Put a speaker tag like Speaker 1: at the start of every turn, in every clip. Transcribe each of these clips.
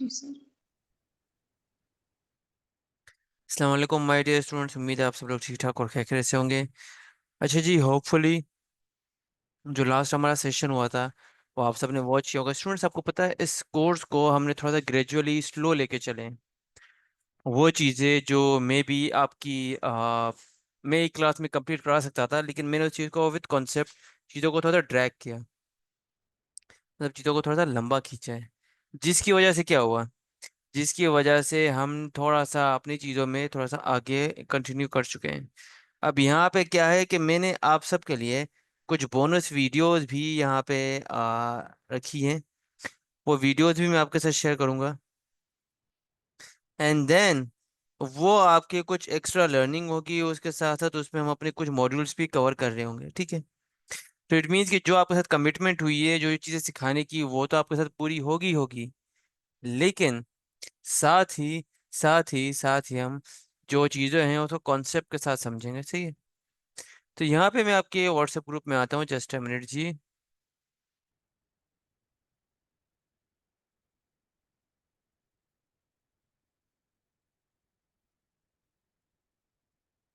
Speaker 1: जी sir.
Speaker 2: अस्सलाम वालेकुम my dear students. उम्मीद है आप सब लोग ठीक ठाक और खैरियत से होंगे। अच्छा जी, होपफुली जो लास्ट हमारा सेशन हुआ था वो आप सबने वॉच किया होगा। स्टूडेंट्स, आपको पता है इस कोर्स को हमने थोड़ा सा ग्रेजुअली स्लो लेके चले हैं। वो चीज़ें जो मे बी आपकी मैं एक क्लास में कंप्लीट करा सकता था, लेकिन मैंने उस चीज़ को विद कॉन्सेप्ट चीज़ों को थोड़ा सा ड्रैग किया, मतलब चीज़ों को थोड़ा सा लंबा खींचा है। जिसकी वजह से क्या हुआ, जिसकी वजह से हम थोड़ा सा अपनी चीज़ों में थोड़ा सा आगे कंटिन्यू कर चुके हैं। अब यहाँ पे क्या है कि मैंने आप सबके लिए कुछ बोनस वीडियोस भी यहाँ पे रखी हैं। वो वीडियोस भी मैं आपके साथ शेयर करूँगा। एंड देन वो आपके कुछ एक्स्ट्रा लर्निंग होगी, उसके साथ साथ उसमें हम अपने कुछ मॉड्यूल्स भी कवर कर रहे होंगे, ठीक है। तो इट मीन्स कि जो आपके साथ कमिटमेंट हुई है, जो ये चीज़ें सिखाने की, वो तो आपके साथ पूरी होगी होगी। लेकिन साथ ही साथ ही हम जो चीज़ें हैं उसको कॉन्सेप्ट के साथ समझेंगे, सही है। तो यहाँ पे मैं आपके व्हाट्सएप ग्रुप में आता हूँ, जस्ट अ मिनट जी।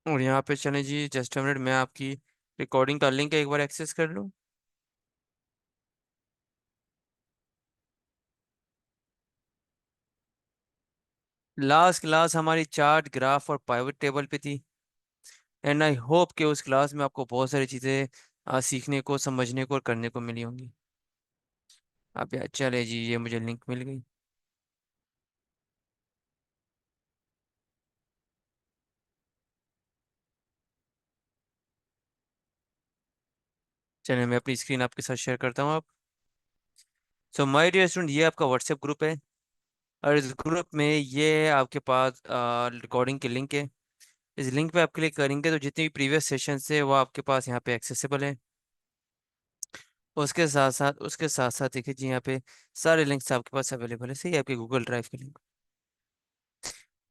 Speaker 2: और यहाँ पे चलें जी, जस्ट अ मिनट, मैं आपकी रिकॉर्डिंग का लिंक एक बार एक्सेस कर लूँ। लास्ट क्लास हमारी चार्ट ग्राफ और पाइवट टेबल पे थी। एंड आई होप कि उस क्लास में आपको बहुत सारी चीज़ें सीखने को, समझने को और करने को मिली होंगी। अब यार चले जी, ये मुझे लिंक मिल गई। चलिए मैं अपनी स्क्रीन आपके साथ शेयर करता हूँ। आप सो माय डियर स्टूडेंट, ये आपका व्हाट्सएप ग्रुप है। और इस ग्रुप में ये आपके पास रिकॉर्डिंग की लिंक है। इस लिंक पे आप क्लिक करेंगे तो जितनी भी प्रीवियस सेशन है वो आपके पास यहाँ पे एक्सेसिबल है। उसके साथ साथ देखिए जी, यहाँ पे सारे लिंक्स आपके पास अवेलेबल है, सही है, आपके गूगल ड्राइव के लिंक।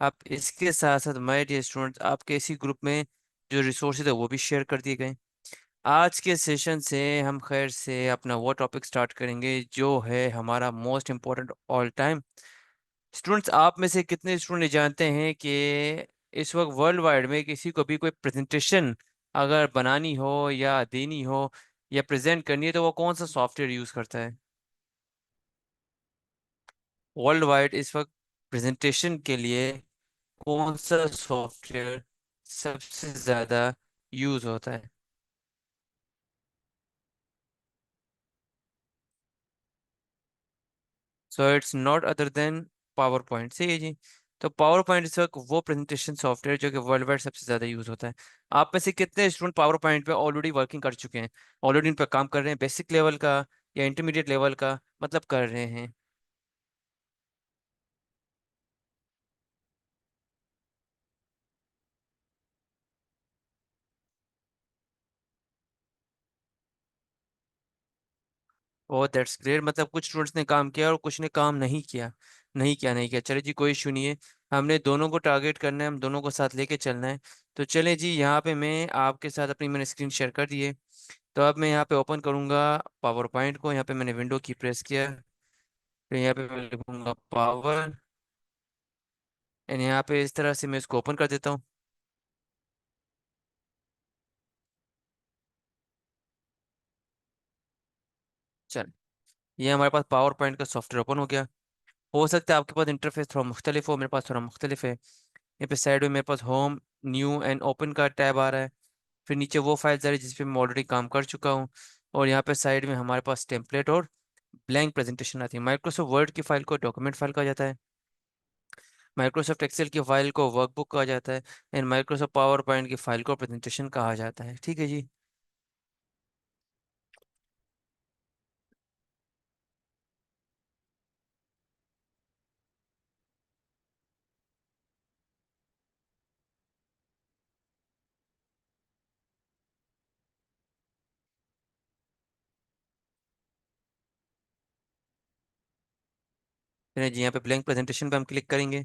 Speaker 2: आप इसके साथ साथ माय डियर स्टूडेंट्स, आपके इसी ग्रुप में जो रिसोर्सेज है वो भी शेयर कर दिए गए। आज के सेशन से हम खैर से अपना वो टॉपिक स्टार्ट करेंगे जो है हमारा most important all time. Students, आप में से कितने स्टूडेंट जानते हैं कि इस वक्त वर्ल्ड वाइड में किसी को भी कोई प्रेजेंटेशन अगर बनानी हो या देनी हो या प्रेजेंट करनी है तो वो कौन सा सॉफ्टवेयर यूज करता है? वर्ल्ड वाइड इस वक्त प्रेजेंटेशन के लिए कौन सा सॉफ्टवेयर सबसे ज्यादा यूज होता है? So it's not other than power point, सही है जी। तो पावर पॉइंट इस वक्त वो प्रेजेंटेशन सॉफ्टवेयर जो कि वर्ल्ड वाइड सबसे ज्यादा यूज होता है। आप में से कितने स्टूडेंट पावर पॉइंट पे ऑलरेडी वर्किंग कर चुके हैं, ऑलरेडी इन पर काम कर रहे हैं, बेसिक लेवल का या इंटरमीडिएट लेवल का, मतलब कर रहे हैं? ओ दैट्स ग्रेट, मतलब कुछ स्टूडेंट्स ने काम किया और कुछ ने काम नहीं किया। चले जी, कोई इशू नहीं है। हमने दोनों को टारगेट करना है, हम दोनों को साथ लेके चलना है। तो चले जी, यहाँ पे मैं आपके साथ अपनी मैंने स्क्रीन शेयर कर दी है। तो अब मैं यहाँ पे ओपन करूँगा पावर पॉइंट को। यहाँ पे मैंने विंडो की प्रेस किया, फिर यहाँ पे मैं लिखूंगा पावर। एंड यहाँ पे इस तरह से मैं इसको ओपन कर देता हूँ। चल, ये हमारे पास पावर पॉइंट का सॉफ्टवेयर ओपन हो गया। हो सकता है आपके पास इंटरफेस थोड़ा मुख्तलिफ हो, मेरे पास थोड़ा मुख्तलिफ है। यहाँ पे साइड में मेरे पास होम, न्यू एंड ओपन का टैब आ रहा है। फिर नीचे वो फाइल्स आ रही है जिस पे मैं ऑलरेडी काम कर चुका हूँ। और यहाँ पे साइड में हमारे पास टेम्पलेट और ब्लैंक प्रेजेंटेशन आती है। माइक्रोसॉफ्ट वर्ड की फाइल को डॉक्यूमेंट फाइल कहा जाता है। माइक्रोसॉफ्ट एक्सेल की फाइल को वर्कबुक कहा जाता है। एंड माइक्रोसॉफ्ट पावर पॉइंट की फाइल को प्रेजेंटेशन कहा जाता है, ठीक है जी। फिर जी यहाँ पे ब्लैंक प्रेजेंटेशन पे हम क्लिक करेंगे।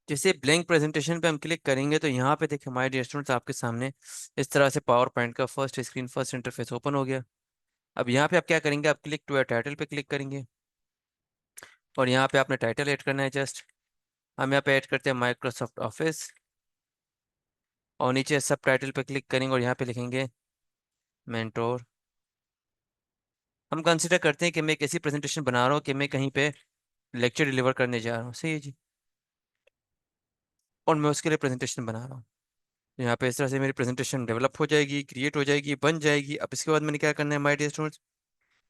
Speaker 2: जैसे ब्लैंक प्रेजेंटेशन पे हम क्लिक करेंगे तो यहाँ पे देखिए हमारे डियर स्टूडेंट्स, आपके सामने इस तरह से पावर पॉइंट का first screen, first interface open हो गया। अब यहाँ पे आप क्या करेंगे, आप क्लिक टू टाइटल पे क्लिक करेंगे। और यहाँ पे आपने टाइटल ऐड करना है जस्ट। हम यहाँ पे ऐड करते हैं माइक्रोसॉफ्ट ऑफिस। और नीचे सब टाइटल पे क्लिक करेंगे और यहाँ पे लिखेंगे मेंटोर। हम कंसिडर करते हैं कि मैं एक ऐसी प्रेजेंटेशन बना रहा हूँ कि मैं कहीं पे लेक्चर डिलीवर करने जा रहा हूँ, सही है जी। और मैं उसके लिए प्रेजेंटेशन बना रहा हूँ। तो यहाँ पे इस तरह से मेरी प्रेजेंटेशन डेवलप हो जाएगी, क्रिएट हो जाएगी, बन जाएगी। अब इसके बाद मैंने क्या करना है माय डियर स्टूडेंट्स,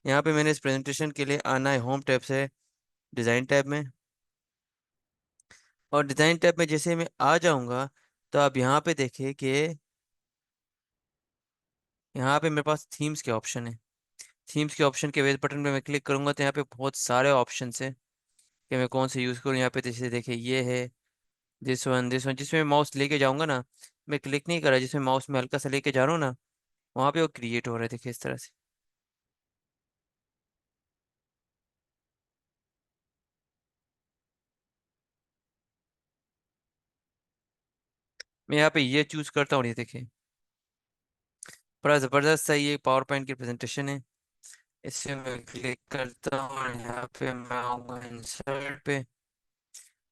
Speaker 2: यहाँ पे मैंने इस प्रेजेंटेशन के लिए आना है होम टैब से डिज़ाइन टैब में। और डिज़ाइन टैब में जैसे मैं आ जाऊँगा, तो आप यहाँ पे देखिए कि यहाँ पे मेरे पास थीम्स के ऑप्शन है। थीम्स के ऑप्शन के वेज बटन पे मैं क्लिक करूंगा तो यहाँ पे बहुत सारे ऑप्शन है कि मैं कौन से यूज़ करूँ। यहाँ पे जैसे देखिए ये है दिस वन जिसमें मैं माउस लेके जाऊंगा ना, मैं क्लिक नहीं कर रहा, जिसमें माउस में हल्का सा लेके जा रहा हूँ ना, वहाँ पे वो क्रिएट हो रहा है, देखिए इस तरह से। मैं यहाँ पे ये चूज करता हूँ, ये देखिए बड़ा ज़बरदस्त सा ये पावर पॉइंट की प्रेजेंटेशन है। इससे मैं क्लिक करता हूँ और यहाँ पे मैं आऊँगा इंसर्ट पे।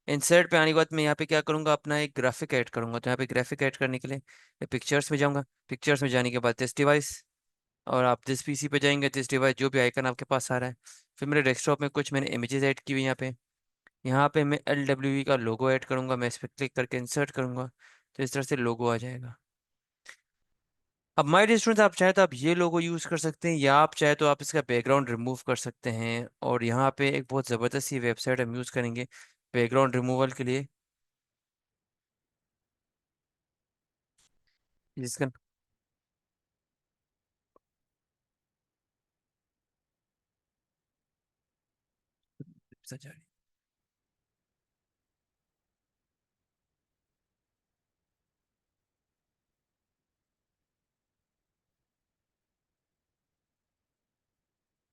Speaker 2: इंसर्ट पे आने के बाद मैं यहाँ पे क्या करूँगा, अपना एक ग्राफिक ऐड करूंगा। तो यहाँ पे ग्राफिक ऐड करने के लिए पिक्चर्स में जाऊंगा। पिक्चर्स में जाने के बाद दिस डिवाइस, और आप जिस पीसी पे जाएंगे दिस डिवाइस जो भी आइकन आपके पास आ रहा है। फिर मेरे डेस्कटॉप में कुछ मैंने इमेजेस ऐड की हुई यहाँ पे मैं LWE का लोगो ऐड करूंगा। मैं इस पर क्लिक करके इंसर्ट करूंगा, तो इस तरह से लोगो आ जाएगा। अब माय डियर स्टूडेंट्स, आप चाहे तो आप ये लोगो यूज कर सकते हैं, या आप चाहे तो आप इसका बैकग्राउंड रिमूव कर सकते हैं। और यहाँ पे एक बहुत ज़बरदस्त सी वेबसाइट हम यूज़ करेंगे बैकग्राउंड रिमूवल के लिए, जिसका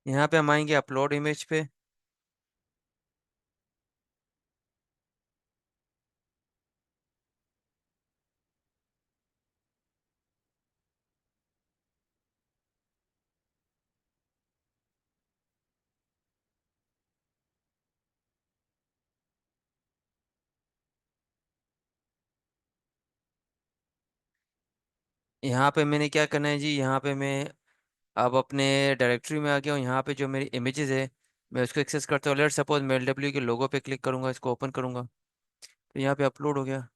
Speaker 2: यहाँ पे हम आएंगे अपलोड इमेज पे। यहाँ पे मैंने क्या करना है जी, यहाँ पे मैं अब अपने डायरेक्टरी में आ गया हूँ। यहाँ पे जो मेरी इमेजेस है मैं उसको एक्सेस करता हूँ। लेट सपोज मैं LW के लोगो पे क्लिक करूंगा, इसको ओपन करूंगा, तो यहाँ पे अपलोड हो गया।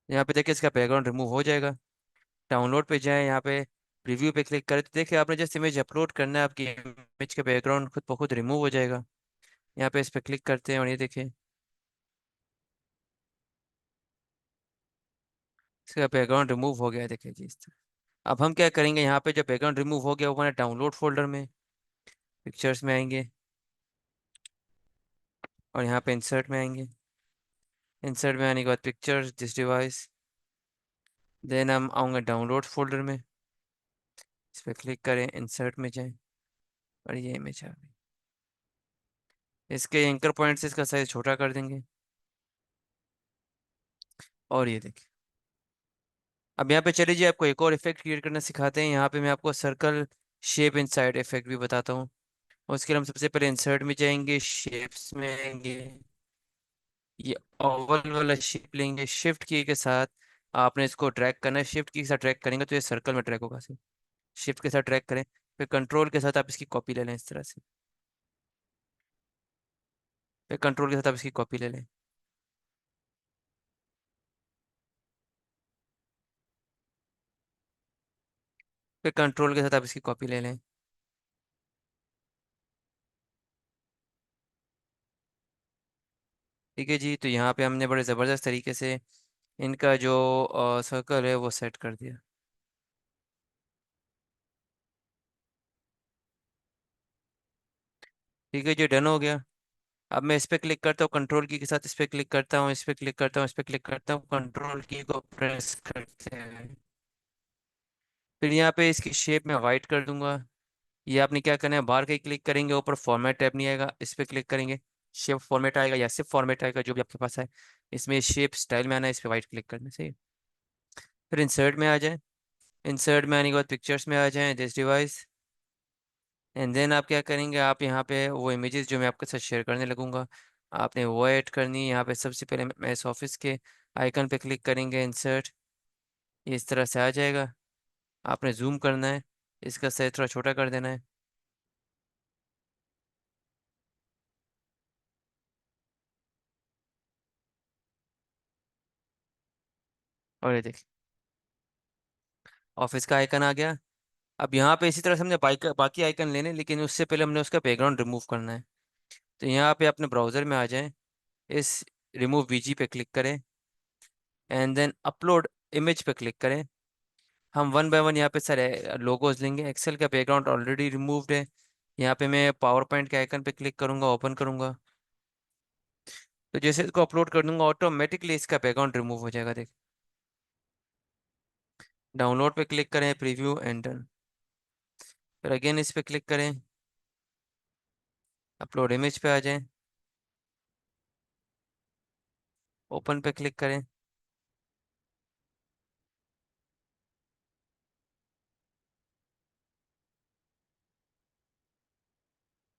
Speaker 2: यहाँ पे देखिए इसका बैकग्राउंड रिमूव हो जाएगा। डाउनलोड पे जाएं, यहाँ पे प्रीव्यू पे क्लिक करें, तो देखिए आपने जैसे इमेज अपलोड करना है, आपकी इमेज का बैकग्राउंड खुद ब खुद रिमूव हो जाएगा। यहाँ पे इस पे क्लिक करते हैं और ये देखिए इसका बैकग्राउंड रिमूव हो गया है, देखिए जी इस तरह। अब हम क्या करेंगे, यहाँ पे जो बैकग्राउंड रिमूव हो गया वो हमारे डाउनलोड फोल्डर में पिक्चर्स में आएंगे, और यहाँ पे इंसर्ट में आएंगे। इंसर्ट में आने के बाद पिक्चर्स दिस डिवाइस, देन हम आऊँगा डाउनलोड फोल्डर में। इस पर क्लिक करें, इंसर्ट में जाएं, और ये इमेज आ गई। इसके एंकर पॉइंट से इसका साइज छोटा कर देंगे, और ये देखिए। अब यहाँ पे चलिए जी, आपको एक और इफेक्ट क्रिएट करना सिखाते हैं। यहाँ पे मैं आपको सर्कल शेप इनसाइड इफेक्ट भी बताता हूँ। उसके लिए हम सबसे पहले इंसर्ट में जाएंगे, शेप्स में आएंगे, ये ओवल वाला शेप लेंगे। शिफ्ट की के साथ आपने इसको ड्रैग करना है। शिफ्ट की के साथ ड्रैग करेंगे तो ये सर्कल में ड्रैग होगा। शिफ्ट के साथ ड्रैग करें, फिर कंट्रोल के साथ आप इसकी कॉपी ले लें इस तरह से। फिर कंट्रोल के साथ आप इसकी कॉपी ले लें। फिर कंट्रोल के साथ आप इसकी कॉपी ले लें। ठीक है जी, तो यहाँ पे हमने बड़े ज़बरदस्त तरीके से इनका जो सर्कल है वो सेट कर दिया। ठीक है जी, डन हो गया। अब मैं इस पे क्लिक करता हूँ, कंट्रोल की के साथ इस पे क्लिक करता हूँ, इस पे क्लिक करता हूँ, इस पे क्लिक करता हूँ, कंट्रोल की को प्रेस करते हैं। फिर यहाँ पे इसकी शेप में वाइट कर दूंगा। ये आपने क्या करना है, बाहर कहीं क्लिक करेंगे, ऊपर फॉर्मेट टैब नहीं आएगा, इस पे क्लिक करेंगे, शेप फॉर्मेट आएगा या सिर्फ फॉर्मेट आएगा, जो भी आपके पास है। इसमें शेप स्टाइल में आना है, इस पे वाइट क्लिक करना है, सही है। फिर इंसर्ट में आ जाए, इंसर्ट में आने के बाद पिक्चर्स में आ जाएं, दिस डिवाइस। एंड देन आप क्या करेंगे, आप यहाँ पे वो इमेजेस जो मैं आपके साथ शेयर करने लगूंगा, आपने वो ऐड करनी है। यहाँ पे सबसे पहले मैं इस ऑफिस के आइकन पे क्लिक करेंगे, इंसर्ट, ये इस तरह से आ जाएगा। आपने जूम करना है, इसका साइज थोड़ा छोटा कर देना है। और ये देखिए, ऑफिस का आइकन आ गया। अब यहाँ पे इसी तरह से हमने बाकी आइकन लेने, लेकिन उससे पहले हमने उसका बैकग्राउंड रिमूव करना है। तो यहाँ पे अपने ब्राउजर में आ जाएं, इस रिमूव वीजी पे क्लिक करें, एंड देन अपलोड इमेज पे क्लिक करें। हम वन बाय वन यहाँ पे सारे लोगोज लेंगे। एक्सेल का बैकग्राउंड ऑलरेडी रिमूव्ड है। यहाँ पे मैं पावर पॉइंट के आइकन पे क्लिक करूंगा, ओपन करूंगा। तो जैसे इसको अपलोड कर दूंगा, ऑटोमेटिकली इसका बैकग्राउंड रिमूव हो जाएगा, देख। डाउनलोड पे क्लिक करें, प्रीव्यू एंड डन। फिर अगेन इस पे क्लिक करें, अपलोड इमेज पे आ जाएं, ओपन पे क्लिक करें,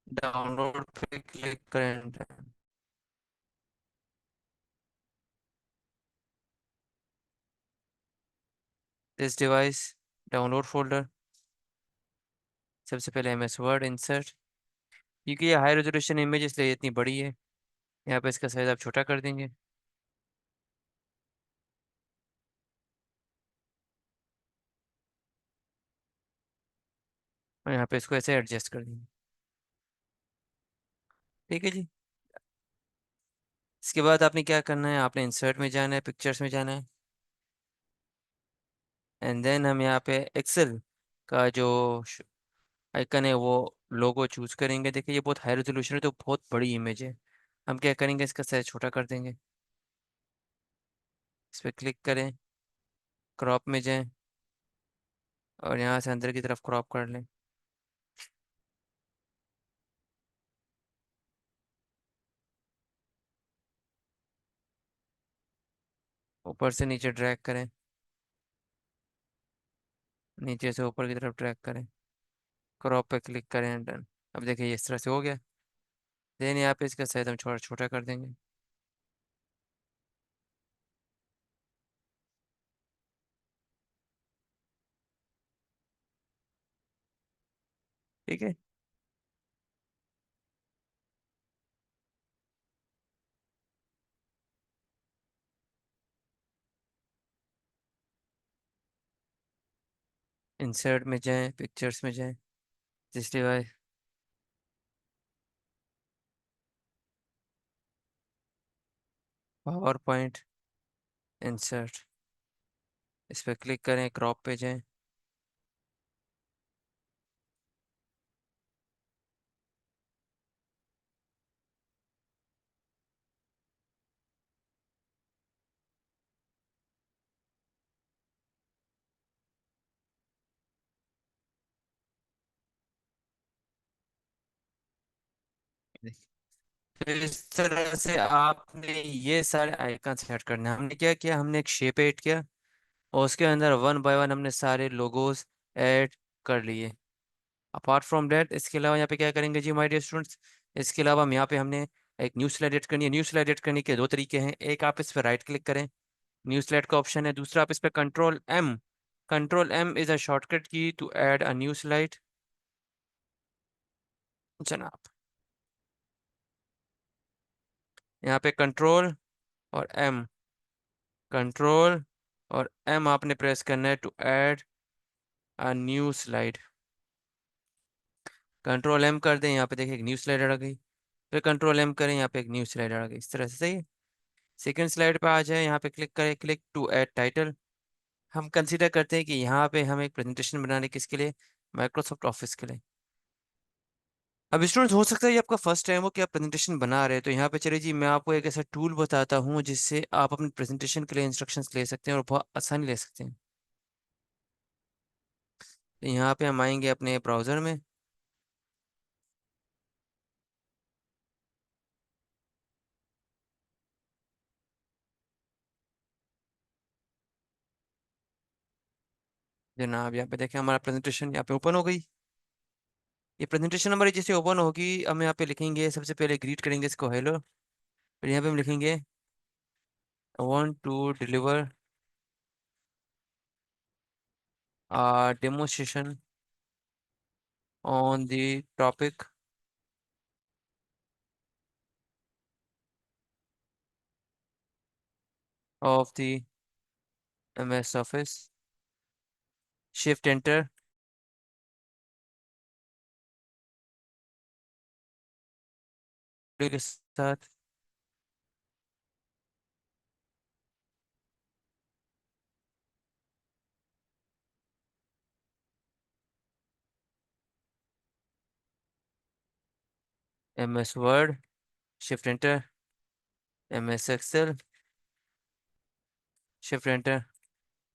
Speaker 2: डाउनलोड पे क्लिक करें, दिस डिवाइस, डाउनलोड फोल्डर, सबसे पहले एमएस वर्ड इंसर्ट। क्योंकि ये हाई रेजोल्यूशन इमेज इसलिए इतनी बड़ी है, यहाँ पे इसका साइज आप छोटा कर देंगे। और यहाँ पे इसको ऐसे एडजस्ट कर देंगे। ठीक है जी। इसके बाद आपने क्या करना है, आपने इंसर्ट में जाना है, पिक्चर्स में जाना है, एंड देन हम यहाँ पे एक्सेल का जो आइकन है वो लोगो चूज करेंगे। देखिए ये बहुत हाई रेजोल्यूशन है, तो बहुत बड़ी इमेज है। हम क्या करेंगे, इसका साइज छोटा कर देंगे। इस पर क्लिक करें, क्रॉप में जाएं, और यहाँ से अंदर की तरफ क्रॉप कर लें। ऊपर से नीचे ड्रैग करें, नीचे से ऊपर की तरफ ड्रैग करें, क्रॉप पे क्लिक करें, डन। अब देखिए ये इस तरह से हो गया। देन यहाँ पे इसका साइज हम छोटा छोटा कर देंगे। ठीक है। इंसर्ट में जाएं, पिक्चर्स में जाएं, this device, power point, insert, इस पर क्लिक करें, क्रॉप पे जाएं। तो इस तरह से आपने ये सारे आइकन सेट करने हैं। हमने क्या किया, हमने एक शेप ऐड किया, और उसके अंदर वन बाय वन हमने सारे लोगोस ऐड कर लिए। अपार्ट फ्रॉम दैट, इसके अलावा यहाँ पे क्या करेंगे जी माय डियर स्टूडेंट्स, इसके अलावा हम यहाँ पे हमने एक न्यू स्लाइड एड करनी है। न्यू स्लाइड एड करने के दो तरीके हैं। एक, आप इस पर राइट क्लिक करें, न्यू स्लाइड का ऑप्शन है। दूसरा, आप इस पर control M is a shortcut key to add a new slide. जनाब, यहाँ पे कंट्रोल और एम आपने प्रेस करना है to add a new slide. Control M कर दें, यहाँ पे देखिए एक न्यू स्लाइड आ गई। फिर कंट्रोल एम करें, यहाँ पे एक न्यू स्लाइड आ गई। इस तरह से सही है। सेकेंड स्लाइड पे आ जाए, यहाँ पे क्लिक करें, क्लिक टू ऐड टाइटल। हम कंसीडर करते हैं कि यहाँ पे हम एक प्रेजेंटेशन बनाने किसके लिए, माइक्रोसॉफ्ट ऑफिस के लिए। अब स्टूडेंट्स, हो सकता है ये आपका फर्स्ट टाइम हो कि आप प्रेजेंटेशन बना रहे हैं, तो यहाँ पे चलिए जी मैं आपको एक ऐसा टूल बताता हूँ जिससे आप अपने प्रेजेंटेशन के लिए इंस्ट्रक्शंस ले सकते हैं और बहुत आसानी ले सकते हैं। तो यहाँ पे हम आएंगे अपने ब्राउज़र में, जनाब यहाँ पे देखें, हमारा प्रेजेंटेशन यहाँ पे ओपन हो गई। ये प्रेजेंटेशन हमारी जैसे ओपन होगी, हम यहाँ पे लिखेंगे, सबसे पहले ग्रीट करेंगे इसको हेलो। फिर यहाँ पे हम लिखेंगे I want to deliver demonstration on the topic of the MS Office. Shift enter के साथ MS Word. Shift enter MS Excel. Shift enter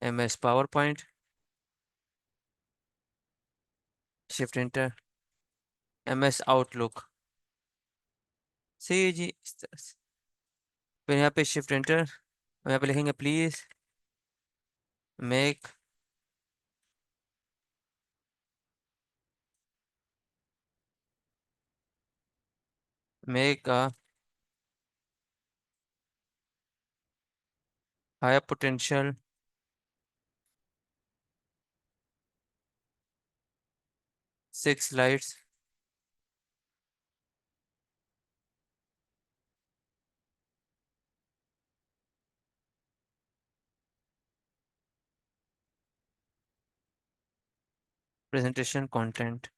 Speaker 2: MS PowerPoint. Shift enter MS Outlook. सही है जी, इस तरह से। फिर यहाँ पे शिफ्ट एंटर, यहाँ पे लिखेंगे please make make a higher potential 6 slides presentation content.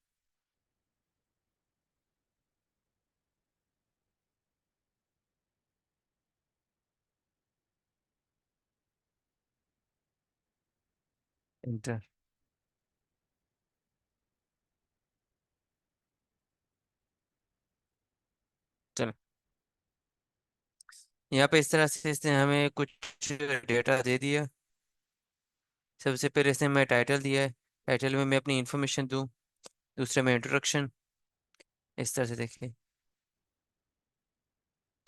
Speaker 2: Enter. चलो, यहाँ पे इस तरह से इसने हमें कुछ डेटा दे दिया। सबसे पहले इसने मैं टाइटल दिया है, टाइटल में मैं अपनी इंफॉर्मेशन दूँ। दूसरे में इंट्रोडक्शन। इस तरह से देखिए।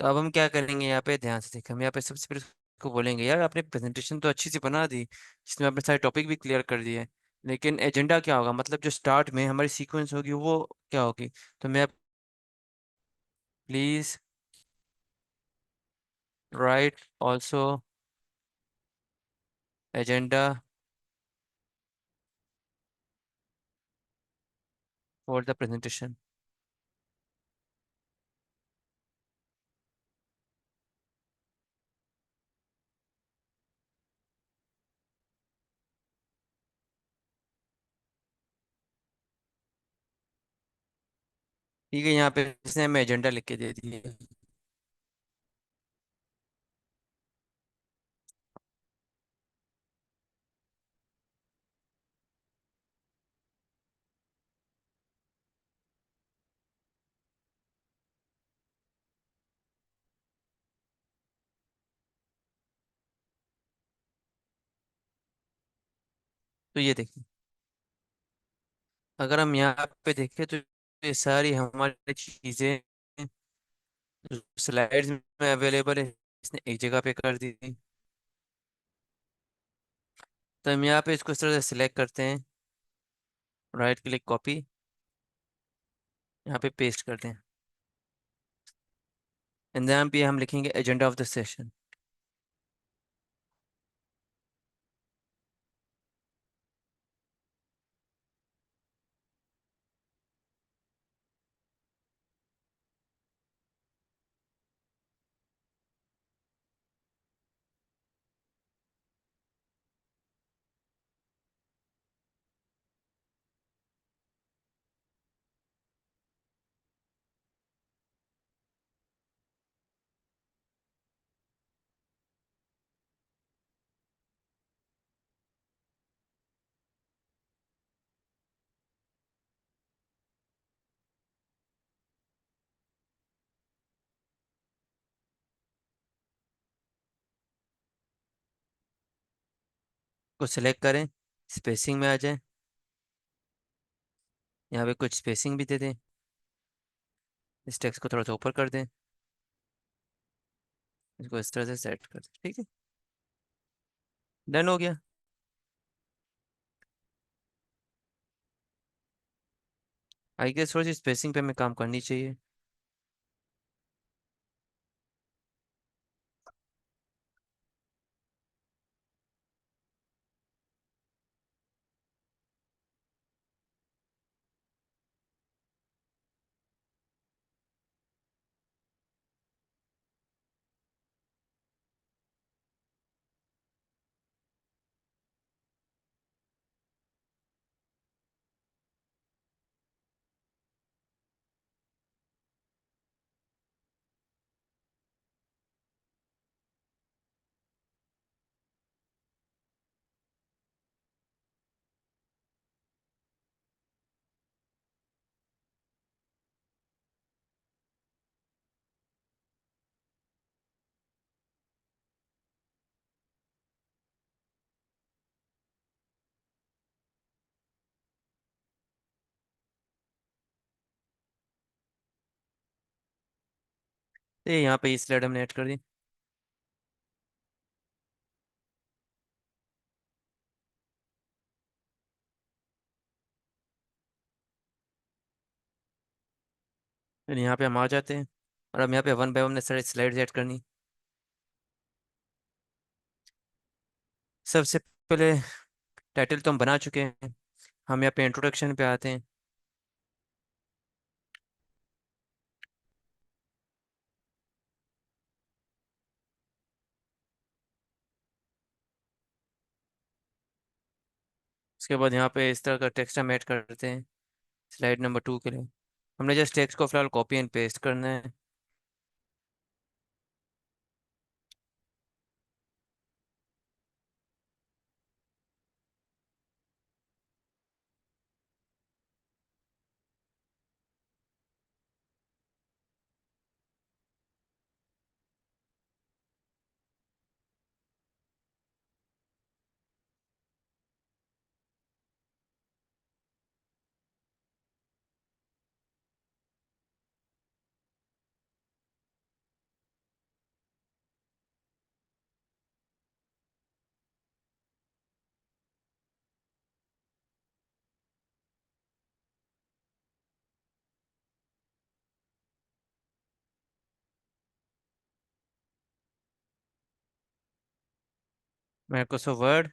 Speaker 2: तो अब हम क्या करेंगे, यहाँ पे ध्यान से देखिए, हम यहाँ पे सबसे पहले उसको बोलेंगे यार आपने प्रेजेंटेशन तो अच्छी सी बना दी, जिसमें आपने सारे टॉपिक भी क्लियर कर दिए, लेकिन एजेंडा क्या होगा, मतलब जो स्टार्ट में हमारी सीक्वेंस होगी वो क्या होगी। तो मैं please right also agenda for the presentation. ठीक है, यहाँ पे इसने हमें एजेंडा लिख के दे दिया। तो ये देखिए, अगर हम यहाँ पे देखें तो ये सारी हमारी चीजें स्लाइड्स में अवेलेबल है, इसने एक जगह पे कर दी। तो हम यहाँ पे इसको इस तरह से सिलेक्ट करते हैं, राइट क्लिक कॉपी, यहाँ पे पेस्ट करते हैं, एंड यहाँ पे हम लिखेंगे एजेंडा ऑफ द सेशन। को सिलेक्ट करें, स्पेसिंग में आ जाए, यहाँ पे कुछ स्पेसिंग भी दे दें, इस टेक्स्ट को थोड़ा सा ऊपर कर दें, इसको इस तरह से सेट कर दें। ठीक है, डन हो गया। आई गेस थोड़ी सी स्पेसिंग पे हमें काम करनी चाहिए। ये यहाँ पे इस स्लाइड हमने ऐड कर दी। फिर यहाँ पे हम आ जाते हैं, और अब यहाँ पे वन बाय वन सारे स्लाइड्स ऐड करनी। सबसे पहले टाइटल तो हम बना चुके हैं, हम यहाँ पे इंट्रोडक्शन पे आते हैं। उसके बाद यहाँ पे इस तरह का टेक्स्ट हम ऐड करते हैं स्लाइड नंबर 2 के लिए। हमने जस्ट टेक्स्ट को फिलहाल कॉपी एंड पेस्ट करना है। Microsoft word.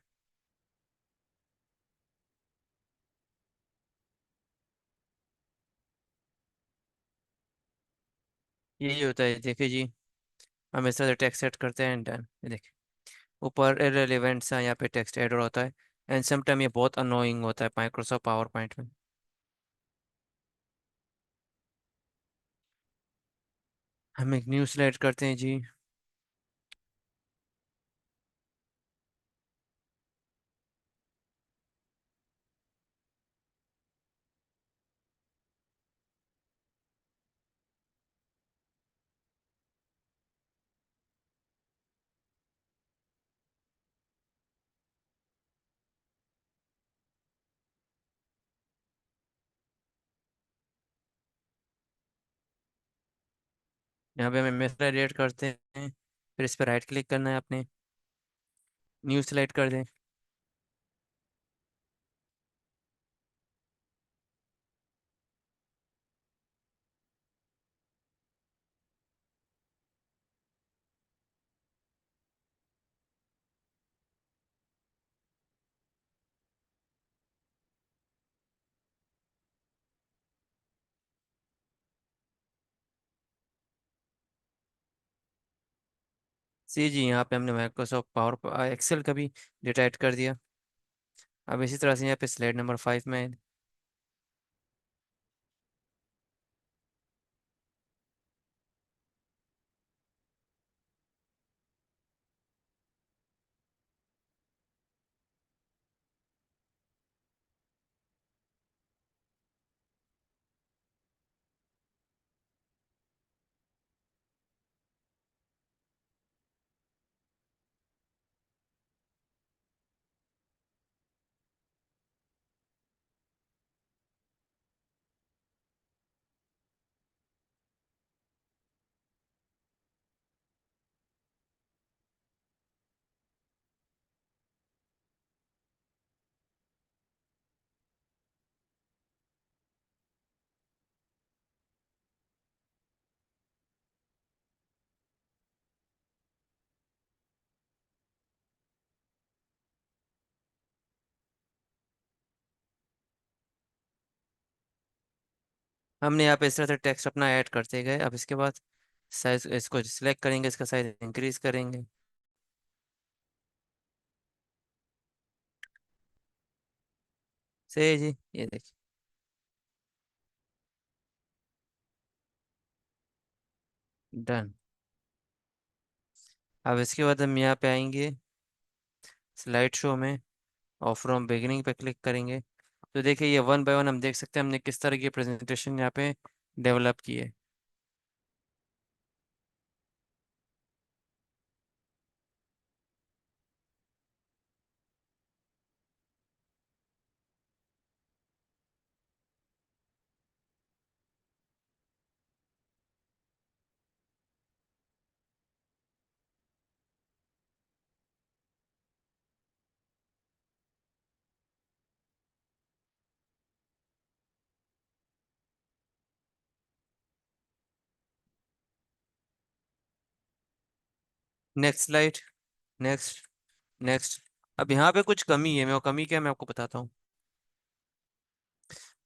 Speaker 2: यही होता है, देखिए जी। हम इस तरह से टेक्स्ट ऐड करते हैं एंड डन। ये देखिए, ऊपर इररिलेवेंट सा यहाँ पे टेक्स्ट ऐड होता है। एंड समटाइम ये बहुत अनोइंग होता है माइक्रोसॉफ्ट पावर पॉइंट में। हम एक न्यू स्लाइड करते हैं जी। यहाँ पे हम इमेज स्लाइड ऐड करते हैं, फिर इस पर राइट क्लिक करना है आपने, न्यू स्लाइड कर दें। सी जी, यहाँ पे हमने माइक्रोसॉफ्ट पावर एक्सेल का भी डेटा ऐड कर दिया। अब इसी तरह से यहाँ पे स्लाइड नंबर 5 में। हमने यहाँ पे इस तरह से टेक्स्ट अपना ऐड करते गए। अब इसके बाद साइज इसको सिलेक्ट करेंगे, इसका साइज इंक्रीज करेंगे। सही है जी, ये देखिए। डन। अब इसके बाद हम यहाँ पे आएंगे स्लाइड शो में, और फ्रॉम बिगिनिंग पे क्लिक करेंगे। तो देखिए ये वन बाय वन हम देख सकते हैं हमने किस तरह की प्रेजेंटेशन यहाँ पे डेवलप की है। Next slide. नेक्स्ट। नेक्स्ट। अब यहाँ पे कुछ कमी है, मैं वो कमी क्या है मैं आपको बताता हूँ।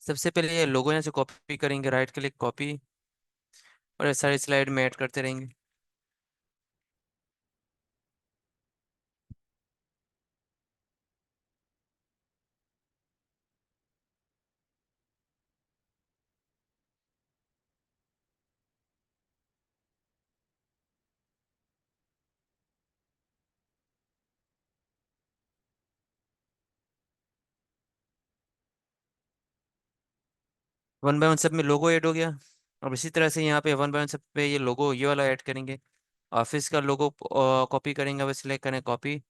Speaker 2: सबसे पहले ये लोगो यहाँ से कॉपी करेंगे, राइट क्लिक कॉपी, और ये सारी स्लाइड में ऐड करते रहेंगे। 1 बाय 1 सब में लोगो ऐड हो गया। अब इसी तरह से यहाँ पे 1 बाय 1 सब पे ये लोगो ये वाला ऐड करेंगे। ऑफिस का लोगो कॉपी करेंगे, अब सिलेक्ट करें कॉपी।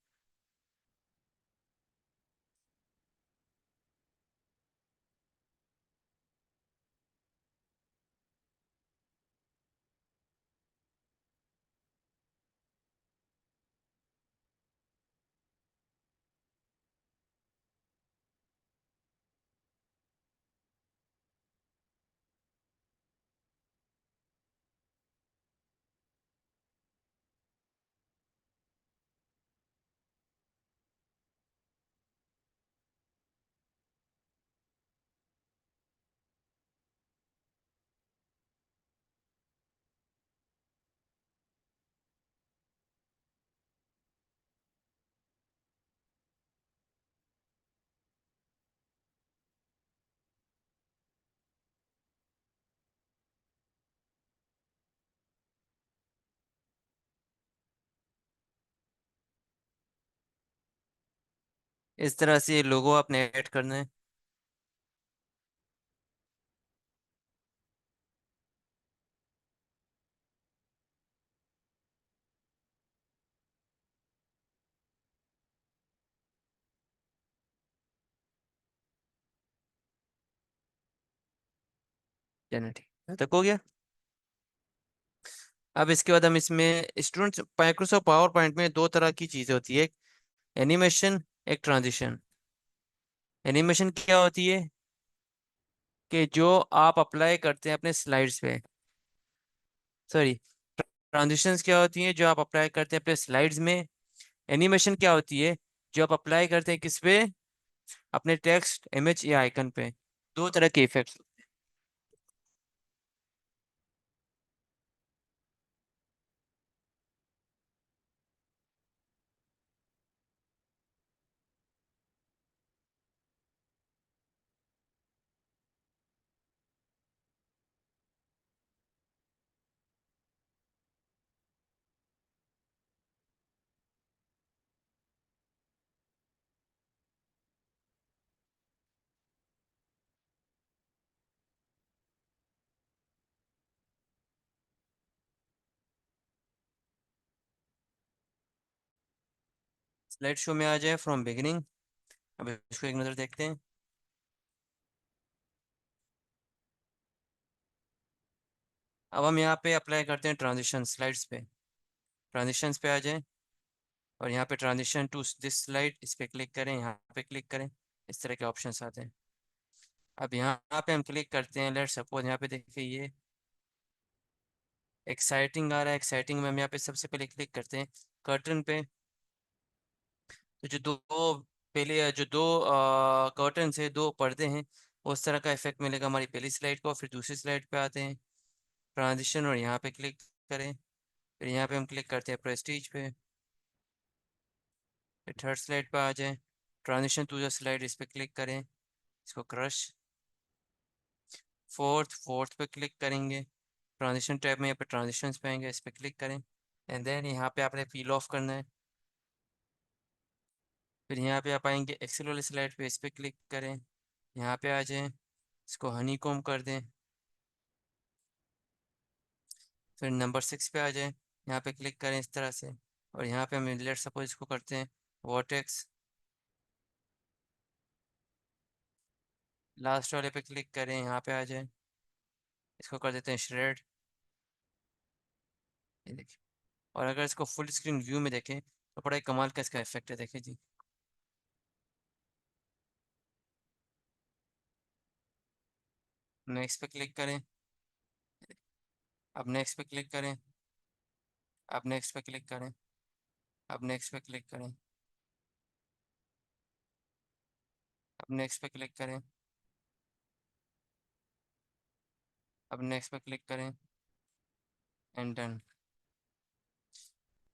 Speaker 2: इस तरह से ये लोगो आपने ऐड करना है। चलिए ठीक, यहाँ तक हो गया। अब इसके बाद हम इसमें स्टूडेंट्स माइक्रोसॉफ्ट पावर पॉइंट में दो तरह की चीजें होती है, एक एनिमेशन, एक ट्रांजिशन। एनिमेशन क्या होती है कि जो आप अप्लाई करते हैं अपने स्लाइड्स पे, सॉरी, ट्रांजिशंस क्या होती हैं जो आप अप्लाई करते हैं अपने स्लाइड्स में। एनिमेशन क्या होती है जो आप अप्लाई करते हैं किस पे, अपने टेक्स्ट, इमेज या आइकन पे। दो तरह के इफेक्ट्स। स्लाइड शो में आ जाए फ्रॉम बिगिनिंग। अब इसको एक नज़र देखते हैं। अब हम यहाँ पे अप्लाई करते हैं ट्रांजिशन स्लाइड्स पे। ट्रांजिशंस पे आ जाएं, और यहाँ पे ट्रांजिशन टू दिस स्लाइड इस पे क्लिक करें, यहाँ पे क्लिक करें। इस तरह के ऑप्शंस आते हैं। अब यहाँ पे हम क्लिक करते हैं, लेट सपोज यहाँ पे देखिए ये एक्साइटिंग आ रहा है। एक्साइटिंग में हम यहाँ पे सबसे पहले क्लिक करते हैं कर्टन पे। तो जो दो पहले जो दो कर्टन है, दो पर्दे हैं, उस तरह का इफेक्ट मिलेगा हमारी पहली स्लाइड को। फिर दूसरी स्लाइड पे आते हैं, ट्रांजिशन, और यहाँ पे क्लिक करें। फिर यहाँ पे हम क्लिक करते हैं प्रेस्टीज पे। फिर थर्ड स्लाइड पे आ जाएं, ट्रांजिशन टू द स्लाइड, इस पे क्लिक करें, इसको क्रश। फोर्थ पे क्लिक करेंगे, ट्रांजिशन टैब में यहाँ पे ट्रांजिशंस पे आएंगे, इस पे क्लिक करें। एंड देन यहाँ पे आपने पील ऑफ करना है। फिर यहाँ पे आप आएंगे एक्सेल वाली स्लाइड पे, इस पे क्लिक करें, यहाँ पे आ जाएं, इसको हनी कॉम्ब कर दें। फिर नंबर 6 पे आ जाएं, यहाँ पे क्लिक करें इस तरह से, और यहाँ पे हम लेट सपोज इसको करते हैं वर्टेक्स। लास्ट वाले पे क्लिक करें, यहाँ पे आ जाएं, इसको कर देते हैं श्रेड। ये देखिए। और अगर इसको फुल स्क्रीन व्यू में देखें तो बड़ा ही कमाल का इसका इफेक्ट है, देखिए जी। नेक्स्ट पे क्लिक करें, अब नेक्स्ट पे क्लिक करें, अब नेक्स्ट पे क्लिक करें, अब नेक्स्ट पे क्लिक करें, अब नेक्स्ट पे क्लिक करें, अब नेक्स्ट पे क्लिक करें, एंड डन।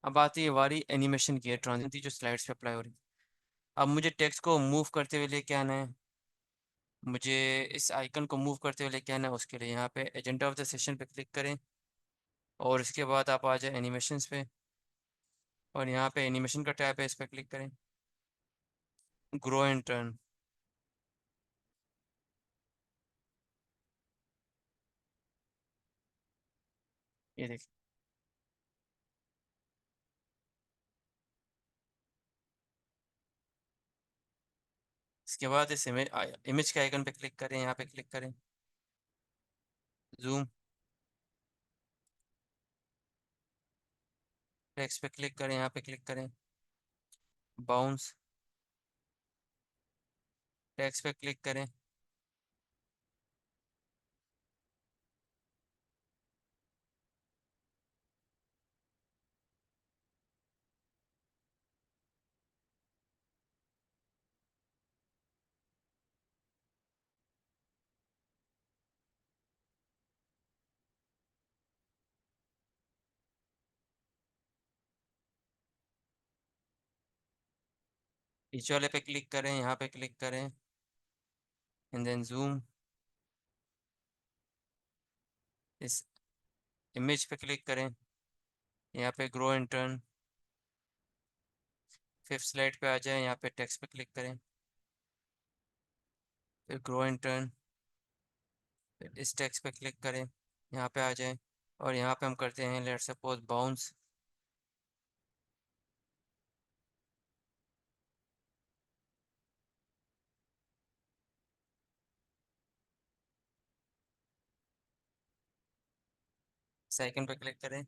Speaker 2: अब आती है बारी एनिमेशन की, है ट्रांजिशन थी जो स्लाइड्स पे अप्लाई हो रही। अब मुझे टेक्स्ट को मूव करते हुए लेके आना है, मुझे इस आइकन को मूव करते हुए लेके आना है। उसके लिए यहाँ पे एजेंडा ऑफ द सेशन पे क्लिक करें, और इसके बाद आप आ जाए एनिमेशंस पे, और यहाँ पे एनिमेशन का टैब है, इस पे क्लिक करें, ग्रो एंड टर्न। ये देखिए। इसके बाद इस इमेज इमेज के आइकन पे क्लिक करें, यहाँ पे क्लिक करें, जूम। टेक्स्ट पे क्लिक करें, यहाँ पे क्लिक करें, बाउंस। टेक्स्ट पे क्लिक करें, नीचे वाले पे क्लिक करें, यहाँ पे क्लिक करें, एंड देन जूम। इस इमेज पे क्लिक करें, यहाँ पे grow and turn. Fifth slide पे आ जाए, यहाँ पे टेक्स्ट पे क्लिक करें, फिर ग्रो एंड टर्न। फिर इस टेक्स्ट पे क्लिक करें, यहाँ पे आ जाए, और यहाँ पे हम करते हैं लेट्स सपोज बाउंस। सेकंड पे क्लिक करें,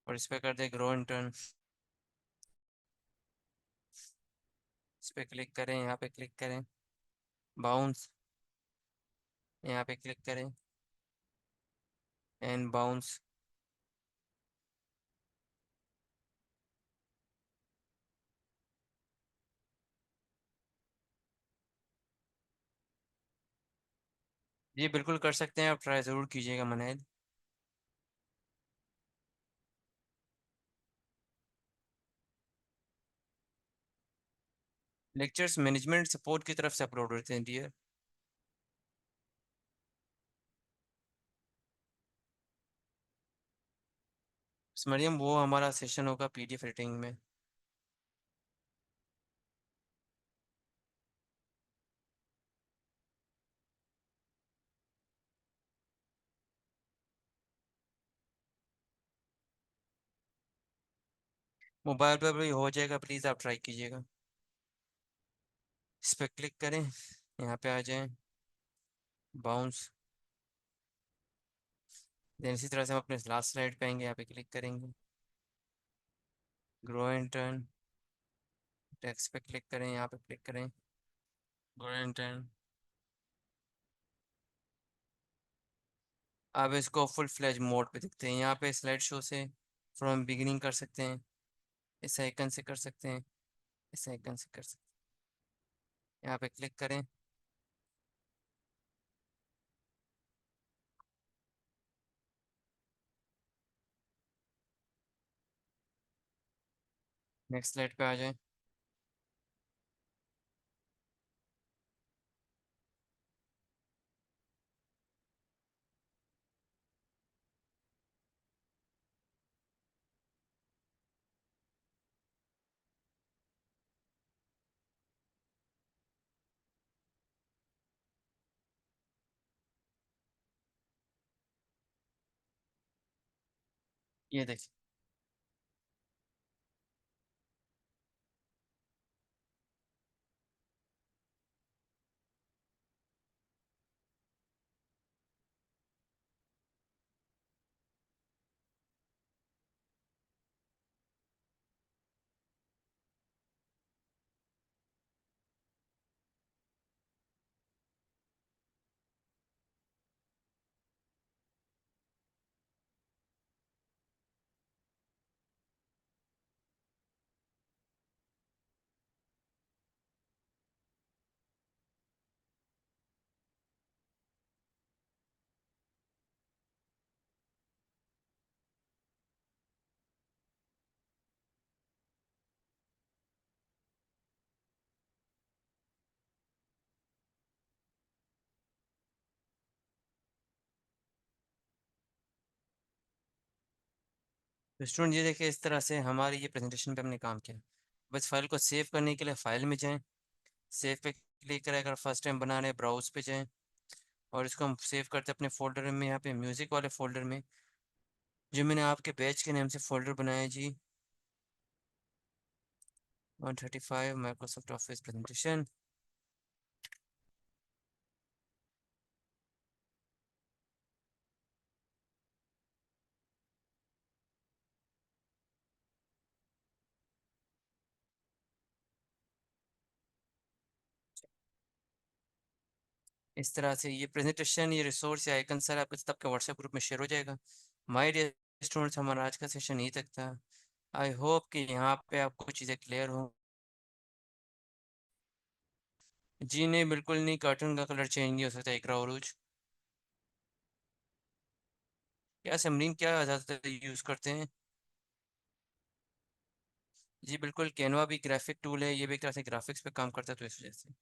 Speaker 2: और इस पे कर दे ग्रो एंड टर्न। इस पे क्लिक करें, यहाँ पे क्लिक करें, बाउंस। यहाँ पे क्लिक करें, एंड बाउंस। ये बिल्कुल कर सकते हैं, आप ट्राई ज़रूर कीजिएगा मनाइल। लेक्चर्स मैनेजमेंट सपोर्ट की तरफ से अपलोड होते हैं डियर। मरियम, वो हमारा सेशन होगा पीडीएफ रेटिंग में। मोबाइल पर भी हो जाएगा, प्लीज़ आप ट्राई कीजिएगा। इस पर क्लिक करें, यहाँ पे आ जाएं, बाउंस। देन इसी तरह से हम अपने लास्ट स्लाइड पे आएंगे, यहाँ पे क्लिक करेंगे, ग्रो एंड टर्न। टेक्स्ट पे क्लिक करें, यहाँ पे क्लिक करें, ग्रो एंड टर्न। आप इसको फुल फ्लैज मोड पे दिखते हैं, यहाँ पे स्लाइड शो से फ्रॉम बिगिनिंग कर सकते हैं, इस आइकन से कर सकते हैं, इस आइकन से कर सकते यहाँ पे क्लिक करें। नेक्स्ट स्लाइड पे आ जाए। ये देखिए। तो स्टूडेंट ये देखिए, इस तरह से हमारी ये प्रेजेंटेशन पे हमने काम किया। बस फाइल को सेव करने के लिए फाइल में जाएं, सेव पे क्लिक करें। अगर फर्स्ट टाइम बना रहे हैं ब्राउज पे जाएं, और इसको हम सेव करते हैं अपने फोल्डर में, यहाँ पे म्यूजिक वाले फोल्डर में, जो मैंने आपके बैच के नाम से फोल्डर बनाया है जी। 135 माइक्रोसॉफ्ट ऑफिस प्रेजेंटेशन। इस तरह से ये प्रेजेंटेशन, ये रिसोर्स या आइकन सर आपके साथ आपके व्हाट्सएप ग्रुप में शेयर हो जाएगा। माय डियर स्टूडेंट्स, हमारा आज का सेशन यही तक था। आई होप कि यहाँ पे आपको चीज़ें क्लियर हो। जी नहीं, बिल्कुल नहीं, कार्टून का कलर चेंज नहीं हो सकता इकरा उरूज। क्या समरीन क्या ज़्यादातर यूज़ करते हैं? जी बिल्कुल, कैनवा भी ग्राफिक टूल है, ये भी एक तरह से ग्राफिक्स पे काम करता है, तो इस वजह से।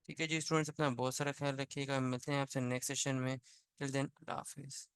Speaker 2: ठीक है जी स्टूडेंट्स, अपना बहुत सारा ख्याल रखिएगा। मिलते हैं आपसे नेक्स्ट सेशन में। टिल देन, अल्लाह हाफिज़।